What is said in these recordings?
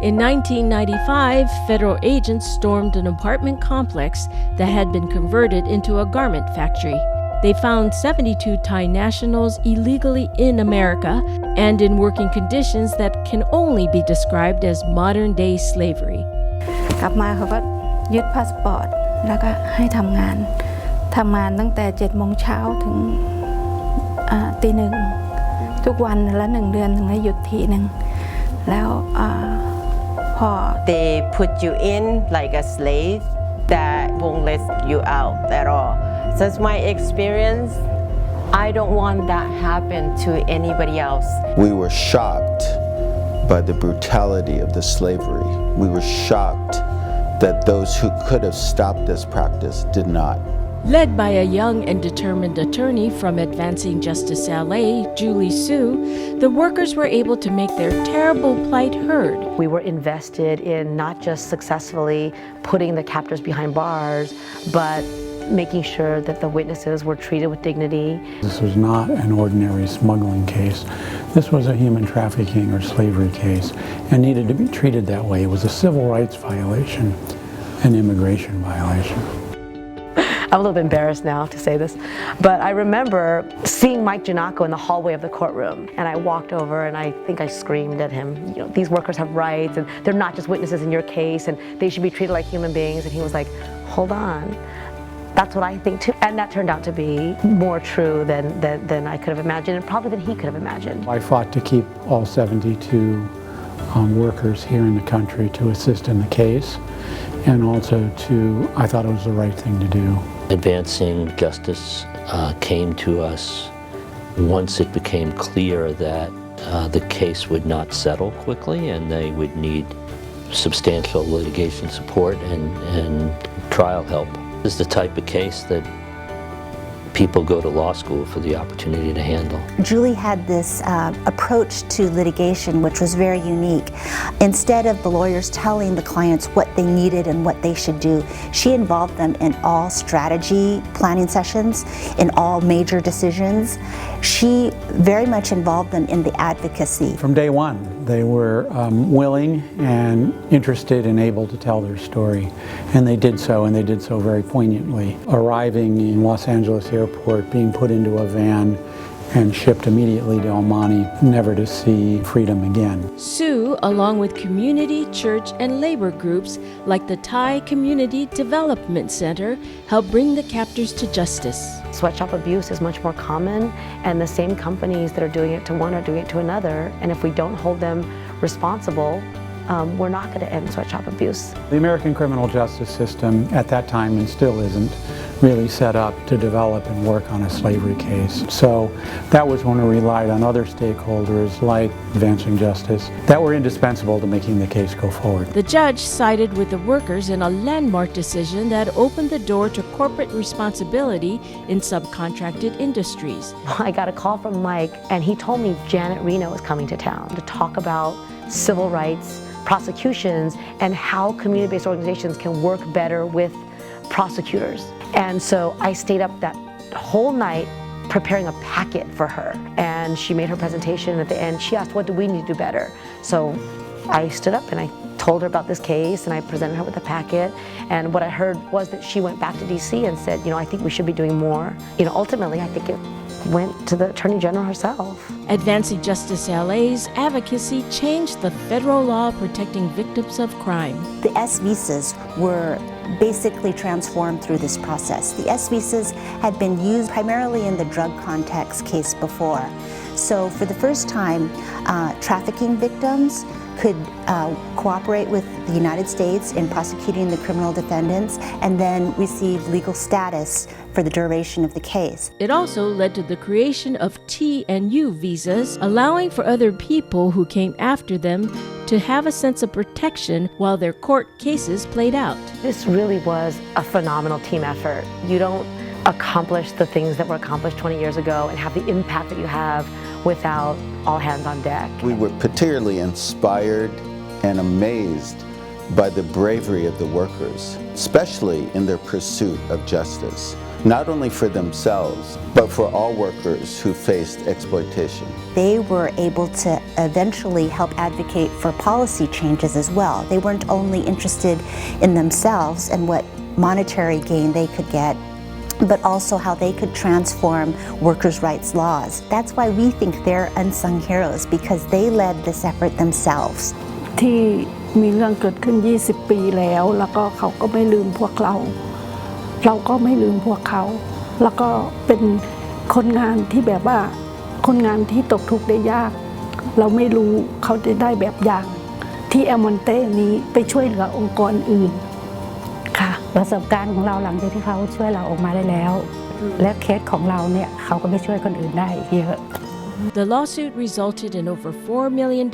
In 1995, federal agents stormed an apartment complex that had been converted into a garment factory. They found 72 Thai nationals illegally in America and in working conditions that can only be described as modern-day slavery. กลับมาเขาก็ยึดพาสปอร์ตแล้วก็ให้ทำงานตั้งแต่7 โมงเช้าถึงตี 1ทุกวันละ1 เดือนถึงได้หยุดทีนึงแล้วพอ They put you in like a slave that won't let you out at all. That's my experience. I don't want that happen to anybody else. We were shocked by the brutality of the slavery. We were shocked that those who could have stopped this practice did not. Led by a young and determined attorney from Advancing Justice LA, Julie Sue, the workers were able to make their terrible plight heard. We were invested in not just successfully putting the captors behind bars, but making sure that the witnesses were treated with dignity. This was not an ordinary smuggling case. This was a human trafficking or slavery case and needed to be treated that way. It was a civil rights violation, an immigration violation. I'm a little bit embarrassed now to say this, but I remember seeing Mike Giannacco in the hallway of the courtroom, and I walked over and I think I screamed at him, you know, these workers have rights and they're not just witnesses in your case and they should be treated like human beings. And he was like, hold on. That's what I think too. And that turned out to be more true than I could have imagined, and probably than he could have imagined. I fought to keep all 72 workers here in the country to assist in the case, and also I thought it was the right thing to do. Advancing Justice came to us once it became clear that the case would not settle quickly and they would need substantial litigation support and trial help. This is the type of case that people go to law school for the opportunity to handle. Julie had this approach to litigation which was very unique. Instead of the lawyers telling the clients what they needed and what they should do, she involved them in all strategy planning sessions, in all major decisions. She very much involved them in the advocacy. From day one, they were willing and interested and able to tell their story, and they did so, and they did so very poignantly. Arriving in Los Angeles Airport, being put into a van and shipped immediately to El Monte, never to see freedom again. Sue, along with community, church, and labor groups like the Thai Community Development Center, helped bring the captors to justice. Sweatshop abuse is much more common, and the same companies that are doing it to one are doing it to another, and if we don't hold them responsible, we're not going to end sweatshop abuse. The American criminal justice system at that time, and still isn't, really set up to develop and work on a slavery case. So that was when we relied on other stakeholders like Advancing Justice that were indispensable to making the case go forward. The judge sided with the workers in a landmark decision that opened the door to corporate responsibility in subcontracted industries. I got a call from Mike, and he told me Janet Reno is coming to town to talk about civil rights, prosecutions, and how community-based organizations can work better with prosecutors. And so I stayed up that whole night preparing a packet for her, and she made her presentation. At the end, she asked, what do we need to do better? So I stood up and I told her about this case, and I presented her with a packet, and what I heard was that she went back to DC and said, you know, I think we should be doing more. You know, ultimately I think it went to the Attorney General herself. Advancing Justice LA's advocacy changed the federal law protecting victims of crime. The S visas were basically transformed through this process. The S visas had been used primarily in the drug context case before. So for the first time, trafficking victims could cooperate with the United States in prosecuting the criminal defendants and then receive legal status for the duration of the case. It also led to the creation of T and U visas, allowing for other people who came after them to have a sense of protection while their court cases played out. This really was a phenomenal team effort. You don't accomplish the things that were accomplished 20 years ago and have the impact that you have without all hands on deck. We were particularly inspired and amazed by the bravery of the workers, especially in their pursuit of justice. not only for themselves, but for all workers who faced exploitation. They were able to eventually help advocate for policy changes as well. They weren't only interested in themselves and what monetary gain they could get, but also how they could transform workers' rights laws. That's why we think they're unsung heroes, because they led this effort themselves. ที่มีเรื่องเกิดขึ้น20 ปีแล้วก็เขาก็ไม่ลืมพวกเราก็ไม่ลืมพวกเขาแล้วก็เป็นคนงานที่แบบว่าคนงานที่ตกทุกข์ได้ยากเราไม่รู้เขาจะได้แบบอย่างที่แอลมอนเต้นี้ไปช่วยเหลือองค์กรอื่นค่ะประสบการณ์ของเราหลังจากที่เขาช่วยเราออกมาได้แล้วและเคสของเราเนี่ยเขาก็ไปช่วยคนอื่นได้เยอะ The lawsuit resulted in over $4 million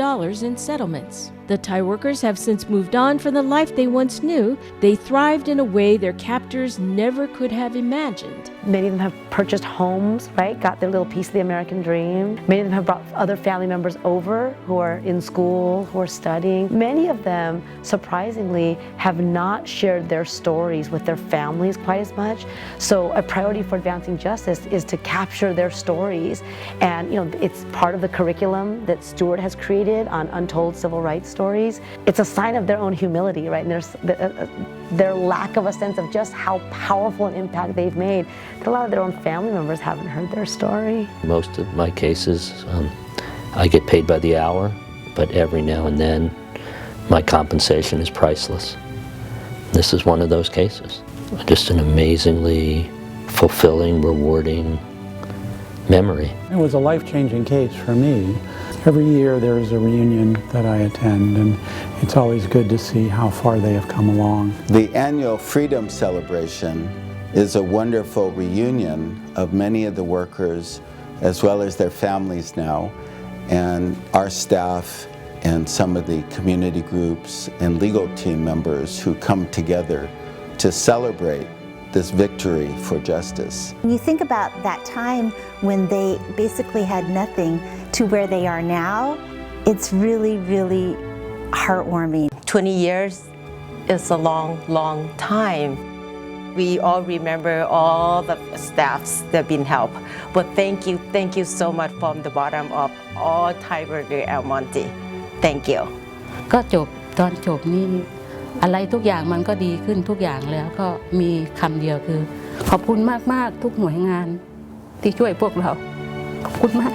in settlements. The Thai workers have since moved on from the life they once knew. They thrived in a way their captors never could have imagined. Many of them have purchased homes, right? Got their little piece of the American dream. Many of them have brought other family members over who are in school, who are studying. Many of them, surprisingly, have not shared their stories with their families quite as much. So a priority for advancing justice is to capture their stories. And it's part of the curriculum that Stewart has created on untold civil rights stories. It's a sign of their own humility, right? And their lack of a sense of just how powerful an impact they've made. A lot of their own family members haven't heard their story. Most of my cases, I get paid by the hour, but every now and then my compensation is priceless. This is one of those cases. Just an amazingly fulfilling, rewarding memory. It was a life-changing case for me. Every year there is a reunion that I attend, and it's always good to see how far they have come along. The annual Freedom Celebration is a wonderful reunion of many of the workers as well as their families now, and our staff and some of the community groups and legal team members who come together to celebrate this victory for justice. When you think about that time when they basically had nothing to where they are now, it's really, really heartwarming. 20 years is a long, long time. We all remember all the staffs that have been helped. But thank you so much from the bottom of all Thai workers at Monte. Thank you. ก็จบตอนจบนี่อะไรทุกอย่างมันก็ดีขึ้นทุกอย่างแล้วก็มีคำเดียวคือขอบคุณมากๆทุกหน่วยงานที่ช่วยพวกเราขอบคุณมาก